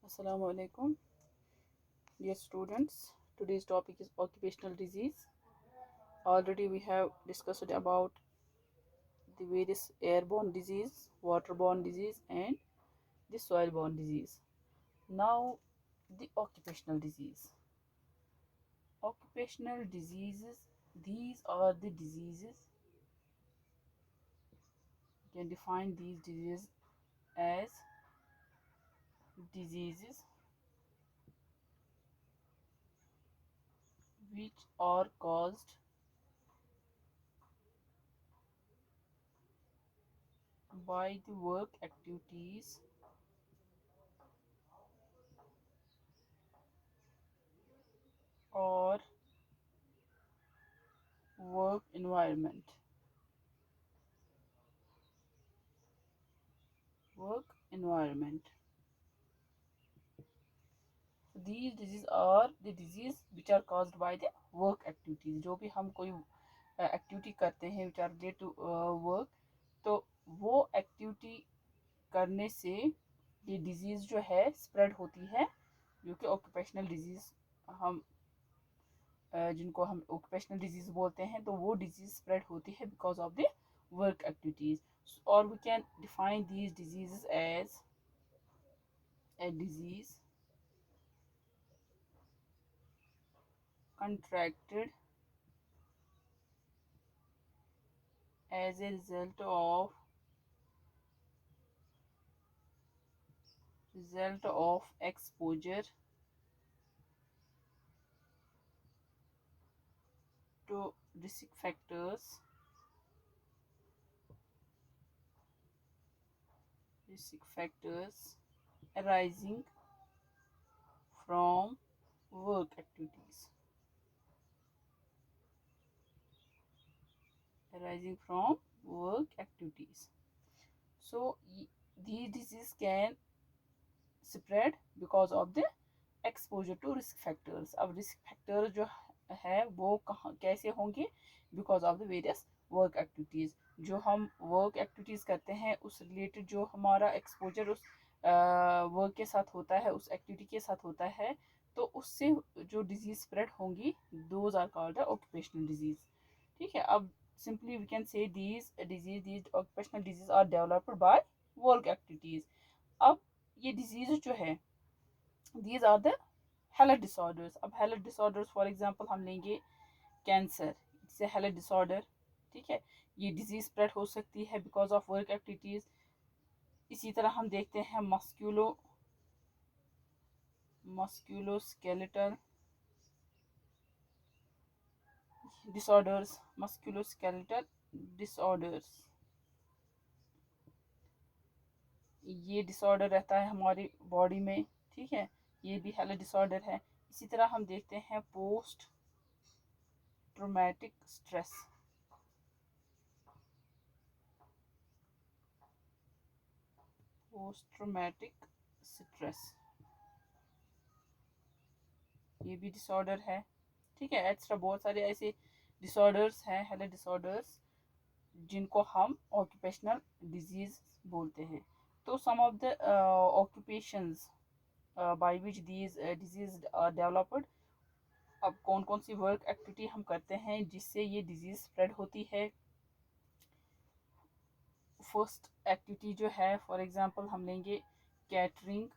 Assalamu alaikum, dear students. Today's topic is occupational disease. Already we have discussed about the various airborne disease, waterborne disease, and the soil-borne disease. Now, the occupational disease. Occupational diseases, these are the diseases. You can define these diseases as diseases which are caused by the work activities or work environment. Work environment. So these diseases are the disease which are caused by the work activities. जो भी हम कोई activity करते हैं which are related to work, तो वो activity करने से ये डिजीज़ जो है स्प्रेड होती है, जो कि ऑक्यूपेशनल डिजीज़ हम जिनको हम ऑक्यूपेशनल डिजीज़ बोलते हैं, तो वो डिजीज़ स्प्रेड होती है because of the work activities. और we can define these diseases as a disease contracted as a result of exposure to risk factors arising from work activities. So these diseases can spread because of the exposure to risk factors. अब risk factors जो है वो कहाँ कैसे होंगे? Because of the various work activities. जो हम work activities करते हैं उस रिलेटेड जो हमारा एक्सपोजर उस वर्क के साथ होता है, उस एक्टिविटी के साथ होता है, तो उससे जो डिजीज़ स्प्रेड होंगी, those are called the occupational disease. ठीक है. अब simply we can say these occupational disease are developed by work activities. अब ये डिजीज़ जो है, these are the health disorders. अब health disorders फॉर एग्जांपल हम लेंगे cancer, it's a health disorder. ठीक है. ये डिजीज स्प्रेड हो सकती है बिकॉज ऑफ वर्क एक्टिविटीज. इसी तरह हम देखते हैं मस्क्यूलोस्केलेटल डिसऑर्डर्स. ये डिसऑर्डर रहता है हमारी बॉडी में. ठीक है. ये भी हेल्थ डिसऑर्डर है. इसी तरह हम देखते हैं पोस्ट ट्रॉमेटिक स्ट्रेस. ये भी डिसऑर्डर है. ठीक है. एक्स्ट्रा बहुत सारे ऐसे डिसऑर्डर्स हैं, हेल्थ डिसऑर्डर्स, जिनको हम ऑक्यूपेशनल डिजीज बोलते हैं. तो some of the occupations by which these disease are developed. अब कौन कौन सी वर्क एक्टिविटी हम करते हैं जिससे ये डिजीज स्प्रेड होती है? फर्स्ट एक्टिविटी जो है, फॉर एग्जांपल हम लेंगे कैटरिंग.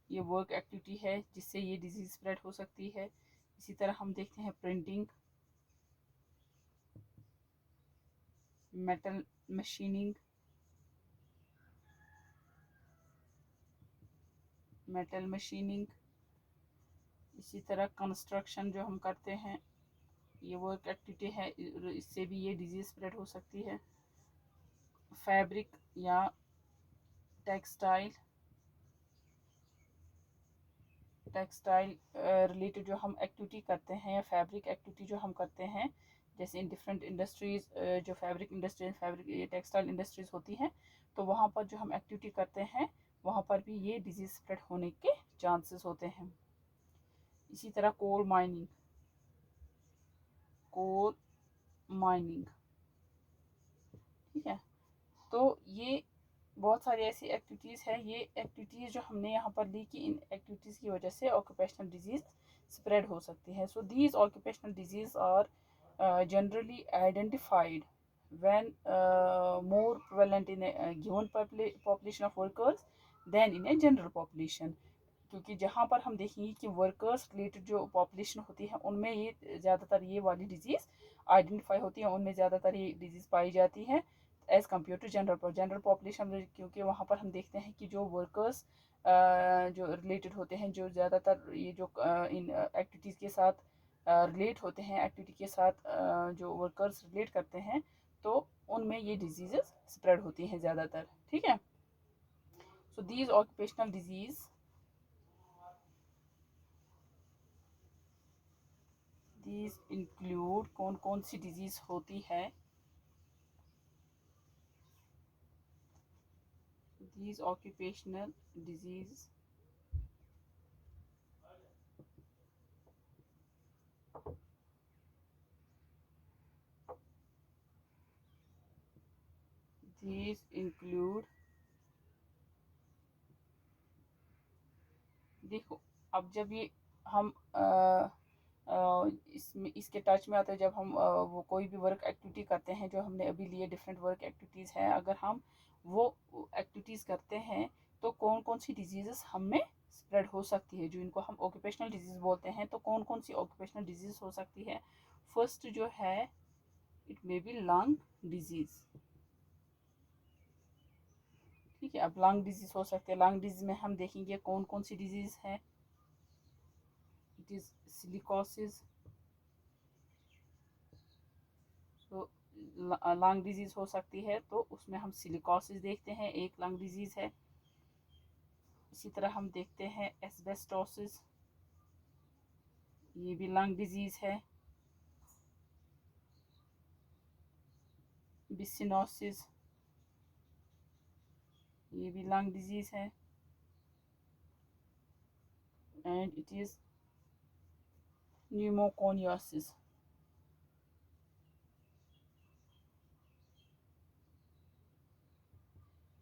ये वर्क एक्टिविटी है जिससे ये डिजीज स्प्रेड हो सकती है. इसी तरह हम देखते हैं प्रिंटिंग, मेटल मशीनिंग, इसी तरह कंस्ट्रक्शन जो हम करते हैं, ये वर्क एक्टिविटी है, इससे भी ये डिजीज स्प्रेड हो सकती है. फैब्रिक या टेक्सटाइल रिलेटेड जो हम एक्टिविटी करते हैं, या फैब्रिक एक्टिविटी जो हम करते हैं, जैसे इन डिफरेंट इंडस्ट्रीज, जो फैब्रिक टेक्सटाइल इंडस्ट्रीज होती हैं, तो वहाँ पर जो हम एक्टिविटी करते हैं वहाँ पर भी ये डिजीज स्प्रेड होने के चांसेस होते हैं. इसी तरह कोल माइनिंग. ठीक है. तो ये बहुत सारी ऐसी एक्टिविटीज़ है, ये एक्टिविटीज़ जो हमने यहाँ पर ली कि इन एक्टिविटीज़ की वजह से ऑक्यूपेशनल डिजीज़ स्प्रेड हो सकती है. So these occupational disease are generally identified when more prevalent in a given population of workers than in a general population. क्योंकि जहाँ पर हम देखेंगे कि वर्कर्स रिलेटेड जो पॉपुलेशन होती है उनमें ये ज़्यादातर ये वाली डिजीज़ आइडेंटिफाई होती है, उनमें ज़्यादातर ये डिजीज़ पाई जाती है as compare to general population में. क्योंकि वहाँ पर हम देखते हैं कि जो वर्कर्स जो रिलेटेड होते हैं, जो ज़्यादातर ये जो इन एक्टिविटीज़ के साथ रिलेट होते हैं, एक्टिविटी के साथ जो वर्कर्स रिलेट करते हैं, तो उनमें ये डिजीज़ स्प्रेड होती हैं ज़्यादातर. ठीक है. So these occupational disease these include कौन कौन सी डिजीज़ होती है. these occupational disease these include. देखो, अब जब ये हम इसमें इसके टच में आते हैं, जब हम वो कोई भी वर्क एक्टिविटी करते हैं, जो हमने अभी लिए डिफरेंट वर्क एक्टिविटीज़ हैं, अगर हम वो एक्टिविटीज़ करते हैं तो कौन कौन सी डिजीज़ हम में स्प्रेड हो सकती है, जो इनको हम ऑक्यूपेशनल डिजीज़ बोलते हैं. तो कौन कौन सी ऑक्यूपेशनल डिजीज़ हो सकती है. फर्स्ट जो है, it may be lung disease. ठीक है. अब लंग डिजीज़ हो सकते हैं. लंग डिजीज़ में हम देखेंगे कौन कौन सी डिजीज़ है. It is silicosis. तो लंग डिजीज़ हो सकती है, तो उसमें हम सिलिकोसिस देखते हैं, एक लंग डिजीज़ है. इसी तरह हम देखते हैं एस्बेस्टोसिस, ये भी लंग डिजीज़ है. बिसिनोसिस, ये भी लंग डिजीज़ है. And it is pneumoconiosis.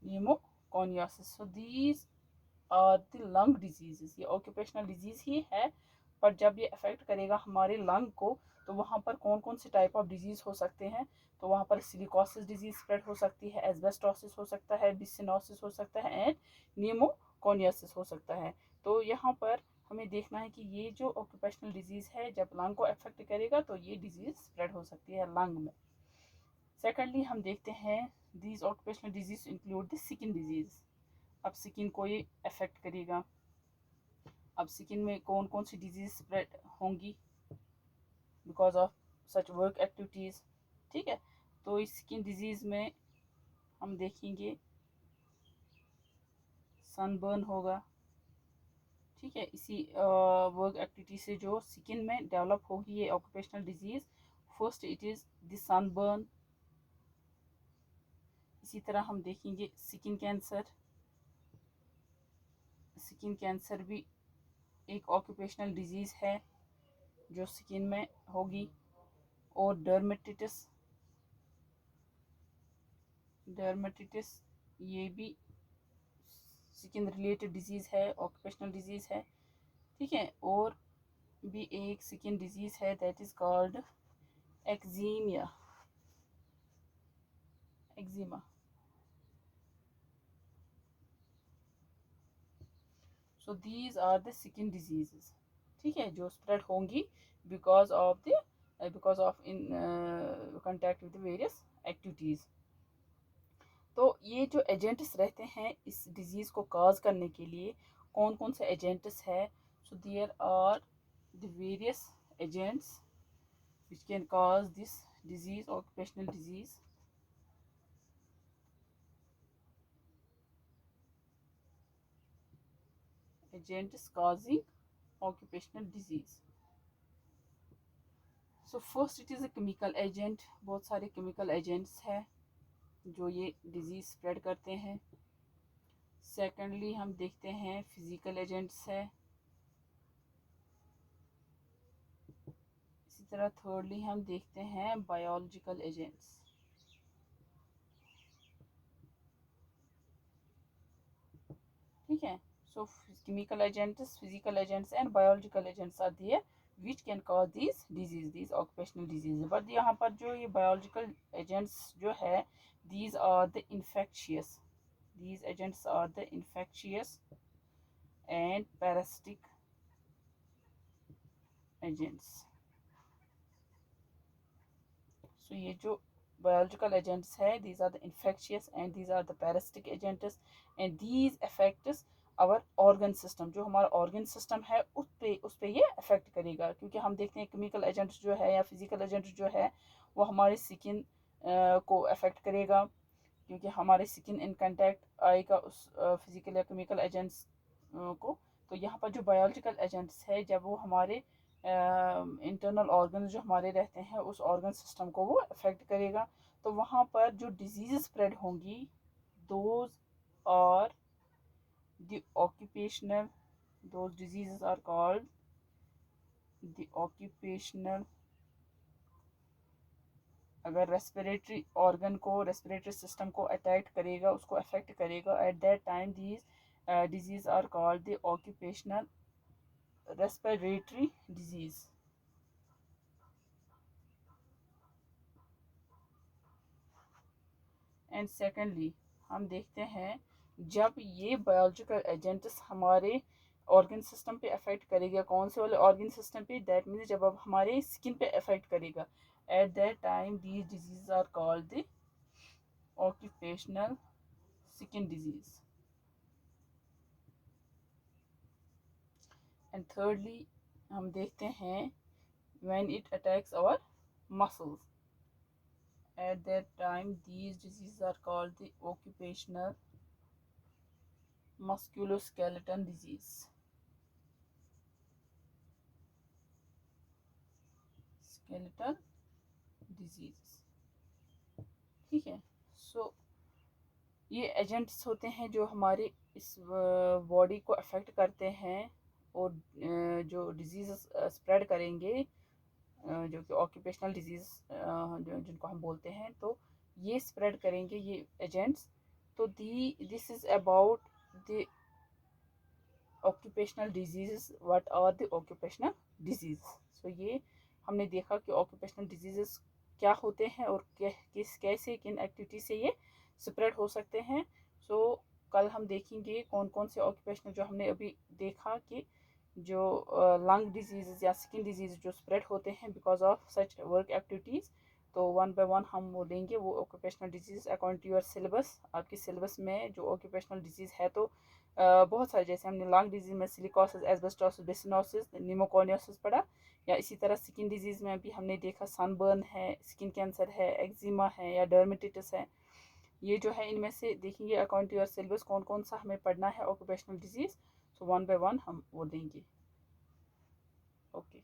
Pneumoconiosis. So these are the lung diseases. ये ऑक्यूपेशनल डिजीज़ ही है, पर जब ये अफेक्ट करेगा हमारे लंग को, तो वहाँ पर कौन कौन से टाइप ऑफ डिजीज़ हो सकते हैं. तो वहाँ पर सिलिकोसिस डिजीज़ स्प्रेड हो सकती है, एस्बेस्टोसिस हो सकता है, बिसिनोसिस हो सकता है, एंड न्यूमोकोनियासिस हो सकता है. तो यहाँ पर हमें देखना है कि ये जो ऑक्यूपेशनल डिजीज़ है, जब लंग को अफेक्ट करेगा तो ये डिजीज़ स्प्रेड हो सकती है लंग में. सेकेंडली हम देखते हैं these occupational disease include the skin disease. अब स्किन को ये अफेक्ट करेगा. अब स्किन में कौन कौन सी डिजीज़ स्प्रेड होंगी because of such work activities. ठीक है. तो इस स्किन डिजीज़ में हम देखेंगे सनबर्न होगा. ठीक है. इसी वर्क एक्टिविटी से जो स्किन में डेवलप होगी ये occupational disease. First it is the sunburn. इसी तरह हम देखेंगे स्किन कैंसर. स्किन कैंसर भी एक ऑक्यूपेशनल डिजीज़ है जो स्किन में होगी. और डर्मेटिटिस. डर्मेटिटिस ये भी स्किन रिलेटेड डिजीज़ है, ऑक्यूपेशनल डिजीज़ है. ठीक है. और भी एक स्किन डिजीज़ है that is called eczema. Eczema. So these are the skin diseases. ठीक है, जो स्प्रेड होंगी because of in contact with various activities. तो ये जो एजेंट्स रहते हैं इस डिज़ीज़ को काज करने के लिए, कौन कौन से एजेंट्स है. So there are the various agents which can cause this disease, occupational disease. Agents causing occupational disease. So first it is a chemical agent. बहुत सारे chemical agents है जो ये disease spread करते हैं. Secondly हम देखते हैं physical agents है. इसी तरह thirdly हम देखते हैं biological agents. ठीक है. So chemical agents, physical agents and biological agents are there which can cause these occupational diseases. But यहाँ पर जो ये biological agents जो है, these are the infectious. These agents are the infectious and parasitic agents. So ये जो biological agents है, these are the infectious and these are the parasitic agents and these affects our organ system. जो हमारा organ system है उस पे ये affect करेगा, क्योंकि हम देखते हैं chemical agents जो है या physical agents जो है वो हमारे skin को affect करेगा, क्योंकि हमारे स्किन इन कंटेक्ट आएगा उस फिजिकल या केमिकल एजेंट्स को. तो यहाँ पर जो बायोलॉजिकल एजेंट्स है, जब वो हमारे इंटरनल ऑर्गन जो हमारे रहते हैं उस ऑर्गन सिस्टम को वो अफेक्ट करेगा, तो वहाँ पर जो डिजीज स्प्रेड होंगी, those are the occupational, those diseases are called the occupational. अगर रेस्पिरेटरी ऑर्गन को, रेस्पिरेटरी सिस्टम को अटैक करेगा, उसको अफेक्ट करेगा, at that time these disease are called the occupational respiratory disease. And secondly हम देखते हैं जब ये बायोलॉजिकल एजेंट्स हमारे ऑर्गन सिस्टम पे अफेक्ट करेगा, कौन से वाले ऑर्गन सिस्टम पे, दैट मीन्स जब अब हमारे स्किन पे अफेक्ट करेगा, at that time these disease are called the occupational skin disease. And thirdly हम देखते हैं when it attacks our muscles, at that time these diseases are called the occupational musculoskeletal disease. Skeletal diseases. ठीक है. सो ये agents होते हैं जो हमारे इस बॉडी को अफेक्ट करते हैं और जो डिजीज़ स्प्रेड करेंगे, जो कि ऑक्यूपेशनल डिजीज़ जिनको हम बोलते हैं, तो ये स्प्रेड करेंगे ये एजेंट्स. तो this is about the occupational disease. What are the occupational diseases? So ये हमने देखा कि ऑक्यूपेशनल डिजीज़ क्या होते हैं और कैसे किन एक्टिविटी से ये स्प्रेड हो सकते हैं. सो कल हम देखेंगे कौन कौन से ऑक्यूपेशनल, जो हमने अभी देखा कि जो लंग डिजीज़ या स्किन डिजीज़ जो स्प्रेड होते हैं because of such work activities, तो वन बाय वन हम वो लेंगे वो occupational disease according to your syllabus. आपके सिलेबस में जो ऑक्यूपेशनल डिजीज़ है तो बहुत सारे, जैसे हमने लंग डिजीज़ में सिलिकोसिस, एस्बेस्टोसिस, बिसिनोसिस, निमोकोनियोसिस पढ़ा, या इसी तरह स्किन डिजीज़ में भी हमने देखा सनबर्न है, स्किन कैंसर है, एक्जिमा है या डर्मेटिटिस है. ये जो है इनमें से देखेंगे अकॉर्डिंग टू योर सिलेबस कौन कौन सा हमें पढ़ना है occupational diseases. So one by one हम वो देंगे. ओके.